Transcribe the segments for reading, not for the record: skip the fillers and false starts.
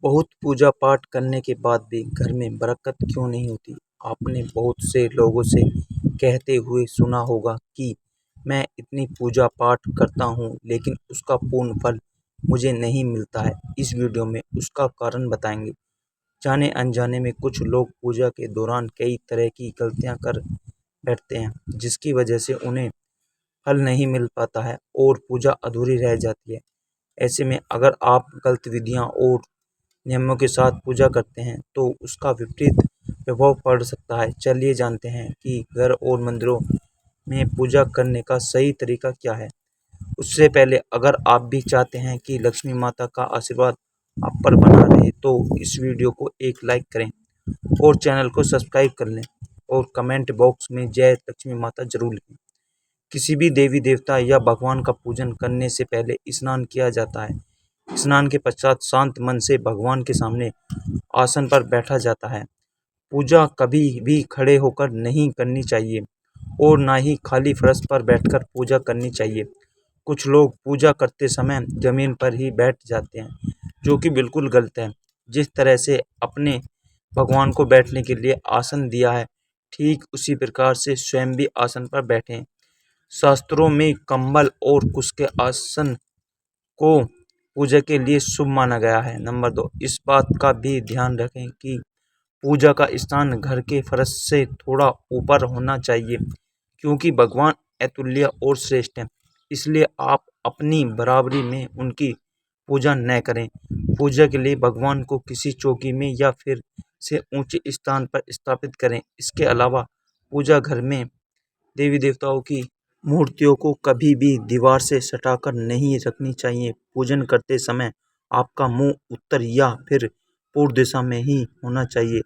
बहुत पूजा पाठ करने के बाद भी घर में बरकत क्यों नहीं होती? आपने बहुत से लोगों से कहते हुए सुना होगा कि मैं इतनी पूजा पाठ करता हूँ लेकिन उसका पूर्ण फल मुझे नहीं मिलता है। इस वीडियो में उसका कारण बताएंगे। जाने अनजाने में कुछ लोग पूजा के दौरान कई तरह की गलतियाँ कर बैठते हैं जिसकी वजह से उन्हें फल नहीं मिल पाता है और पूजा अधूरी रह जाती है। ऐसे में अगर आप गलत विधियाँ और नियमों के साथ पूजा करते हैं तो उसका विपरीत प्रभाव पड़ सकता है। चलिए जानते हैं कि घर और मंदिरों में पूजा करने का सही तरीका क्या है। उससे पहले अगर आप भी चाहते हैं कि लक्ष्मी माता का आशीर्वाद आप पर बना रहे तो इस वीडियो को एक लाइक करें और चैनल को सब्सक्राइब कर लें और कमेंट बॉक्स में जय लक्ष्मी माता जरूर लिखें। किसी भी देवी देवता या भगवान का पूजन करने से पहले स्नान किया जाता है। स्नान के पश्चात शांत मन से भगवान के सामने आसन पर बैठा जाता है। पूजा कभी भी खड़े होकर नहीं करनी चाहिए और ना ही खाली फर्श पर बैठकर पूजा करनी चाहिए। कुछ लोग पूजा करते समय जमीन पर ही बैठ जाते हैं जो कि बिल्कुल गलत है। जिस तरह से अपने भगवान को बैठने के लिए आसन दिया है ठीक उसी प्रकार से स्वयं भी आसन पर बैठें। शास्त्रों में कंबल और कुश के आसन को पूजा के लिए शुभ माना गया है। नंबर 2, इस बात का भी ध्यान रखें कि पूजा का स्थान घर के फर्श से थोड़ा ऊपर होना चाहिए क्योंकि भगवान अतुल्य और श्रेष्ठ हैं, इसलिए आप अपनी बराबरी में उनकी पूजा न करें। पूजा के लिए भगवान को किसी चौकी में या फिर से ऊंचे स्थान पर स्थापित करें। इसके अलावा पूजा घर में देवी देवताओं की मूर्तियों को कभी भी दीवार से सटाकर नहीं रखनी चाहिए। पूजन करते समय आपका मुंह उत्तर या फिर पूर्व दिशा में ही होना चाहिए।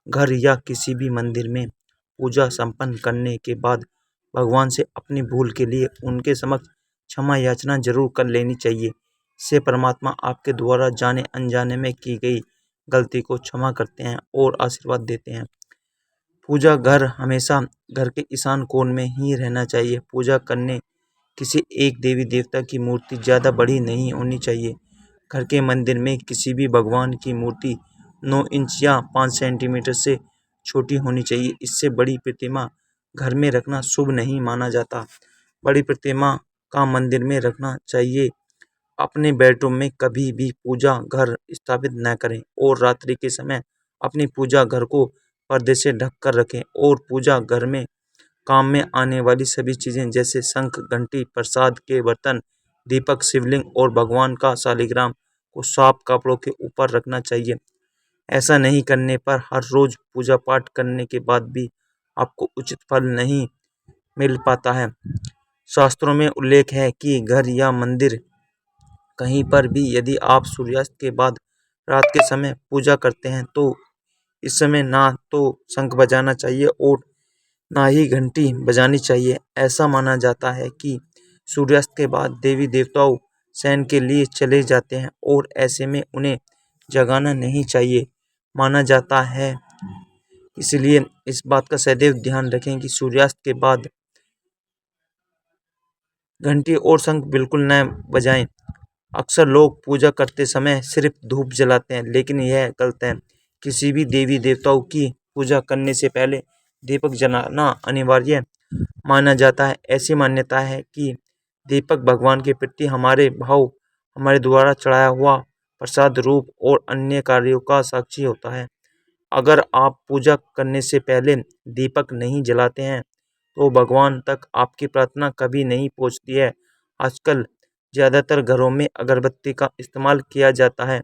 घर या किसी भी मंदिर में पूजा संपन्न करने के बाद भगवान से अपनी भूल के लिए उनके समक्ष क्षमा याचना जरूर कर लेनी चाहिए। इससे परमात्मा आपके द्वारा जाने अनजाने में की गई गलती को क्षमा करते हैं और आशीर्वाद देते हैं। पूजा घर हमेशा घर के ईशान कोण में ही रहना चाहिए। पूजा करने किसी एक देवी देवता की मूर्ति ज़्यादा बड़ी नहीं होनी चाहिए। घर के मंदिर में किसी भी भगवान की मूर्ति 9 इंच या 5 सेंटीमीटर से छोटी होनी चाहिए। इससे बड़ी प्रतिमा घर में रखना शुभ नहीं माना जाता। बड़ी प्रतिमा का मंदिर में रखना चाहिए। अपने बेडरूम में कभी भी पूजा घर स्थापित न करें और रात्रि के समय अपनी पूजा घर को पर्दे से ढक कर रखें और पूजा घर में काम में आने वाली सभी चीज़ें जैसे शंख, घंटी, प्रसाद के बर्तन, दीपक, शिवलिंग और भगवान का शालिग्राम को साफ कपड़ों के ऊपर रखना चाहिए। ऐसा नहीं करने पर हर रोज पूजा पाठ करने के बाद भी आपको उचित फल नहीं मिल पाता है। शास्त्रों में उल्लेख है कि घर या मंदिर कहीं पर भी यदि आप सूर्यास्त के बाद रात के समय पूजा करते हैं तो इस समय ना तो शंख बजाना चाहिए और ना ही घंटी बजानी चाहिए। ऐसा माना जाता है कि सूर्यास्त के बाद देवी देवताओं शयन के लिए चले जाते हैं और ऐसे में उन्हें जगाना नहीं चाहिए माना जाता है। इसलिए इस बात का सदैव ध्यान रखें कि सूर्यास्त के बाद घंटी और शंख बिल्कुल न बजाएं। अक्सर लोग पूजा करते समय सिर्फ धूप जलाते हैं लेकिन यह गलत है। किसी भी देवी देवताओं की पूजा करने से पहले दीपक जलाना अनिवार्य माना जाता है। ऐसी मान्यता है कि दीपक भगवान के प्रति हमारे भाव, हमारे द्वारा चढ़ाया हुआ प्रसाद रूप और अन्य कार्यों का साक्षी होता है। अगर आप पूजा करने से पहले दीपक नहीं जलाते हैं तो भगवान तक आपकी प्रार्थना कभी नहीं पहुंचती है। आजकल ज़्यादातर घरों में अगरबत्ती का इस्तेमाल किया जाता है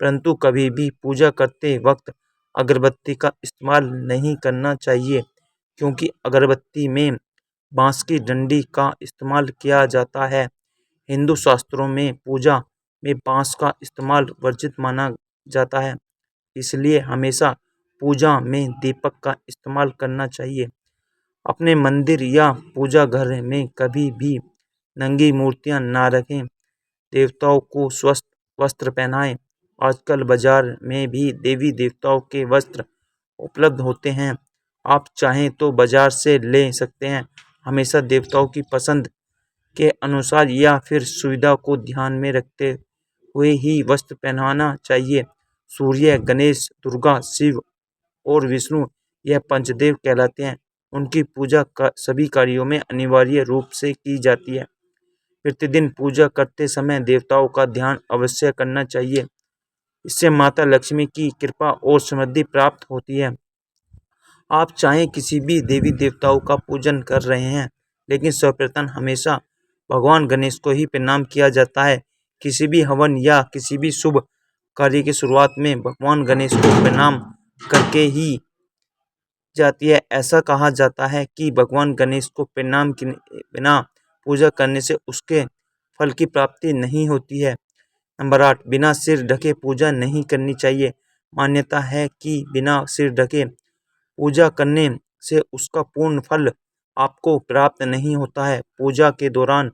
परंतु कभी भी पूजा करते वक्त अगरबत्ती का इस्तेमाल नहीं करना चाहिए क्योंकि अगरबत्ती में बांस की डंडी का इस्तेमाल किया जाता है। हिंदू शास्त्रों में पूजा में बांस का इस्तेमाल वर्जित माना जाता है, इसलिए हमेशा पूजा में दीपक का इस्तेमाल करना चाहिए। अपने मंदिर या पूजा घर में कभी भी नंगी मूर्तियां ना रखें। देवताओं को स्वस्थ वस्त्र पहनाएं। आजकल बाजार में भी देवी देवताओं के वस्त्र उपलब्ध होते हैं, आप चाहें तो बाजार से ले सकते हैं। हमेशा देवताओं की पसंद के अनुसार या फिर सुविधा को ध्यान में रखते हुए ही वस्त्र पहनाना चाहिए। सूर्य, गणेश, दुर्गा, शिव और विष्णु यह पंचदेव कहलाते हैं। उनकी पूजा सभी कार्यों में अनिवार्य रूप से की जाती है। प्रतिदिन पूजा करते समय देवताओं का ध्यान अवश्य करना चाहिए। इससे माता लक्ष्मी की कृपा और समृद्धि प्राप्त होती है। आप चाहे किसी भी देवी देवताओं का पूजन कर रहे हैं, लेकिन सर्वप्रथम हमेशा भगवान गणेश को ही प्रणाम किया जाता है। किसी भी हवन या किसी भी शुभ कार्य की शुरुआत में भगवान गणेश को प्रणाम करके ही जाती है। ऐसा कहा जाता है कि भगवान गणेश को प्रणाम किए बिना पूजा करने से उसके फल की प्राप्ति नहीं होती है। नंबर 8, बिना सिर ढके पूजा नहीं करनी चाहिए। मान्यता है कि बिना सिर ढके पूजा करने से उसका पूर्ण फल आपको प्राप्त नहीं होता है। पूजा के दौरान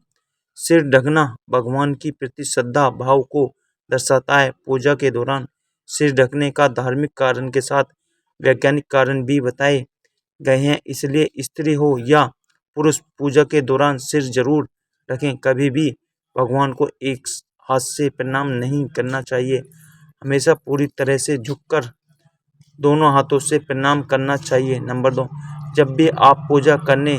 सिर ढकना भगवान की प्रति श्रद्धा भाव को दर्शाता है। पूजा के दौरान सिर ढकने का धार्मिक कारण के साथ वैज्ञानिक कारण भी बताए गए हैं। इसलिए स्त्री हो या पुरुष पूजा के दौरान सिर जरूर रखें। कभी भी भगवान को एक हाथ से प्रणाम नहीं करना चाहिए। हमेशा पूरी तरह से झुककर दोनों हाथों से प्रणाम करना चाहिए। नंबर 2, जब भी आप पूजा करने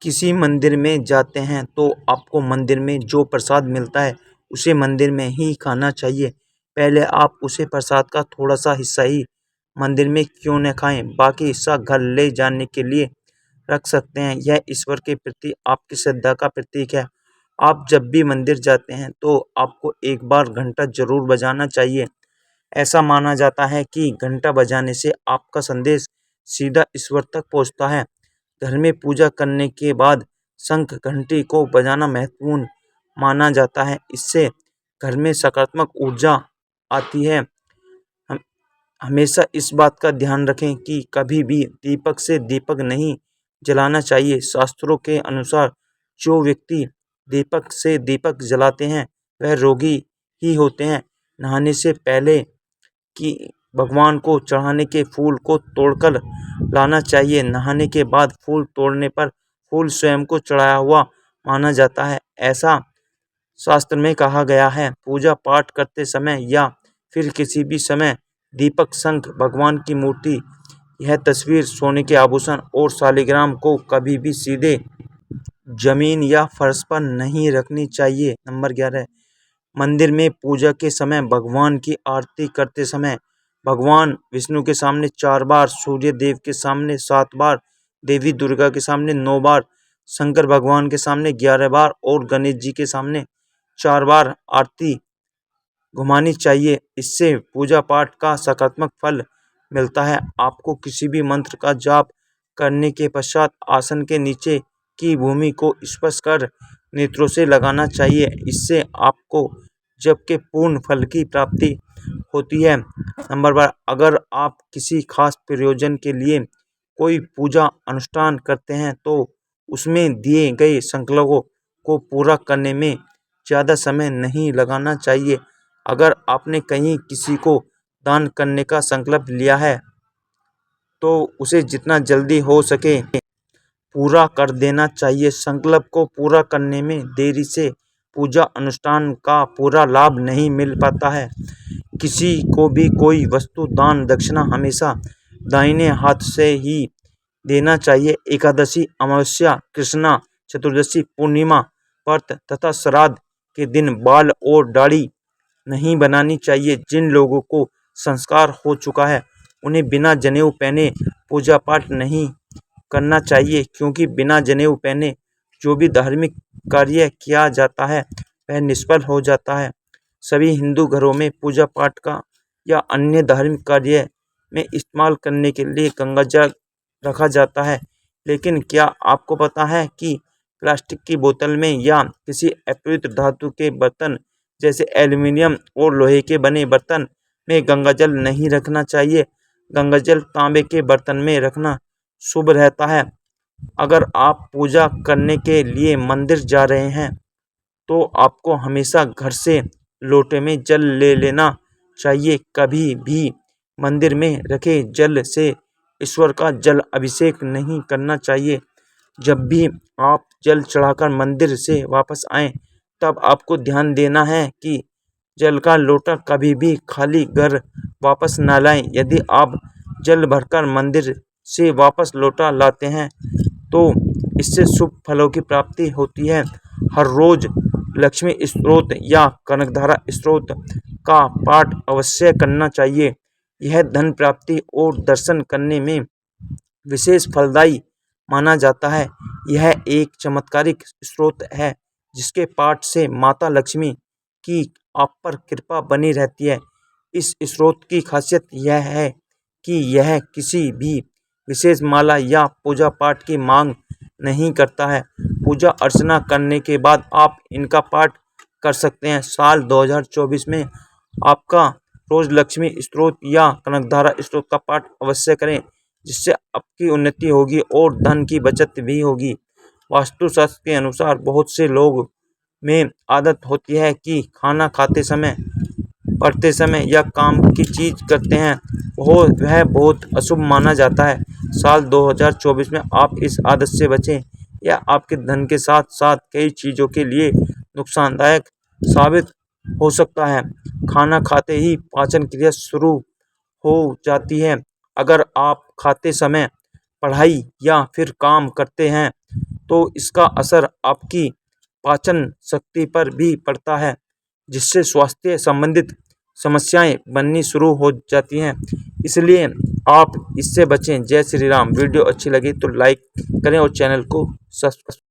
किसी मंदिर में जाते हैं तो आपको मंदिर में जो प्रसाद मिलता है उसे मंदिर में ही खाना चाहिए। पहले आप उसे प्रसाद का थोड़ा सा हिस्सा ही मंदिर में क्यों न खाएं, बाकी हिस्सा घर ले जाने के लिए रख सकते हैं। यह ईश्वर के प्रति आपकी श्रद्धा का प्रतीक है। आप जब भी मंदिर जाते हैं तो आपको एक बार घंटा जरूर बजाना चाहिए। ऐसा माना जाता है कि घंटा बजाने से आपका संदेश सीधा ईश्वर तक पहुंचता है। घर में पूजा करने के बाद शंख घंटी को बजाना महत्वपूर्ण माना जाता है। इससे घर में सकारात्मक ऊर्जा आती है। हम हमेशा इस बात का ध्यान रखें कि कभी भी दीपक से दीपक नहीं जलाना चाहिए। शास्त्रों के अनुसार जो व्यक्ति दीपक से दीपक जलाते हैं वह रोगी ही होते हैं। नहाने से पहले कि भगवान को चढ़ाने के फूल को तोड़कर लाना चाहिए। नहाने के बाद फूल तोड़ने पर फूल स्वयं को चढ़ाया हुआ माना जाता है, ऐसा शास्त्र में कहा गया है। पूजा पाठ करते समय या फिर किसी भी समय दीपक, शंख, भगवान की मूर्ति, यह तस्वीर, सोने के आभूषण और शालिग्राम को कभी भी सीधे जमीन या फर्श पर नहीं रखनी चाहिए। नंबर 11, मंदिर में पूजा के समय भगवान की आरती करते समय भगवान विष्णु के सामने 4 बार, सूर्य देव के सामने 7 बार, देवी दुर्गा के सामने 9 बार, शंकर भगवान के सामने 11 बार और गणेश जी के सामने 4 बार आरती घुमानी चाहिए। इससे पूजा पाठ का सकारात्मक फल मिलता है। आपको किसी भी मंत्र का जाप करने के पश्चात आसन के नीचे की भूमि को स्पर्श कर नेत्रों से लगाना चाहिए। इससे आपको जप के पूर्ण फल की प्राप्ति होती है। नंबर 12, अगर आप किसी खास प्रयोजन के लिए कोई पूजा अनुष्ठान करते हैं तो उसमें दिए गए संकल्पों को पूरा करने में ज़्यादा समय नहीं लगाना चाहिए। अगर आपने कहीं किसी को दान करने का संकल्प लिया है तो उसे जितना जल्दी हो सके पूरा कर देना चाहिए। संकल्प को पूरा करने में देरी से पूजा अनुष्ठान का पूरा लाभ नहीं मिल पाता है। किसी को भी कोई वस्तु, दान, दक्षिणा हमेशा दाहिने हाथ से ही देना चाहिए। एकादशी, अमावस्या, कृष्णा चतुर्दशी, पूर्णिमा, व्रत तथा श्राद्ध के दिन बाल और दाढ़ी नहीं बनानी चाहिए। जिन लोगों को संस्कार हो चुका है उन्हें बिना जनेऊ पहने पूजा पाठ नहीं करना चाहिए, क्योंकि बिना जनेऊ पहने जो भी धार्मिक कार्य किया जाता है वह निष्फल हो जाता है। सभी हिंदू घरों में पूजा पाठ का या अन्य धार्मिक कार्य में इस्तेमाल करने के लिए गंगा जल रखा जाता है। लेकिन क्या आपको पता है कि प्लास्टिक की बोतल में या किसी अपवित्र धातु के बर्तन जैसे एल्युमिनियम और लोहे के बने बर्तन में गंगा जल नहीं रखना चाहिए। गंगा जल तांबे के बर्तन में रखना शुभ रहता है। अगर आप पूजा करने के लिए मंदिर जा रहे हैं तो आपको हमेशा घर से लोटे में जल ले लेना चाहिए। कभी भी मंदिर में रखे जल से ईश्वर का जल अभिषेक नहीं करना चाहिए। जब भी आप जल चढ़ाकर मंदिर से वापस आएं तब आपको ध्यान देना है कि जल का लोटा कभी भी खाली घर वापस न लाएं। यदि आप जल भरकर मंदिर से वापस लोटा लाते हैं तो इससे शुभ फलों की प्राप्ति होती है। हर रोज लक्ष्मी स्तोत्र या कनकधारा स्तोत्र का पाठ अवश्य करना चाहिए। यह धन प्राप्ति और दर्शन करने में विशेष फलदायी माना जाता है। यह एक चमत्कारिक स्रोत है जिसके पाठ से माता लक्ष्मी की आप पर कृपा बनी रहती है। इस स्रोत की खासियत यह है कि यह किसी भी विशेष माला या पूजा पाठ की मांग नहीं करता है। पूजा अर्चना करने के बाद आप इनका पाठ कर सकते हैं। साल 2024 में आपका रोज लक्ष्मी स्तोत्र या कनकधारा स्तोत्र का पाठ अवश्य करें, जिससे आपकी उन्नति होगी और धन की बचत भी होगी। वास्तुशास्त्र के अनुसार बहुत से लोग में आदत होती है कि खाना खाते समय, पढ़ते समय या काम की चीज करते हैं, वह बहुत अशुभ माना जाता है। साल 2024 में आप इस आदत से बचें। यह आपके धन के साथ साथ कई चीज़ों के लिए नुकसानदायक साबित हो सकता है। खाना खाते ही पाचन क्रिया शुरू हो जाती है। अगर आप खाते समय पढ़ाई या फिर काम करते हैं तो इसका असर आपकी पाचन शक्ति पर भी पड़ता है, जिससे स्वास्थ्य संबंधित समस्याएं बननी शुरू हो जाती हैं। इसलिए आप इससे बचें। जय श्री राम। वीडियो अच्छी लगी तो लाइक करें और चैनल को सब्सक्राइब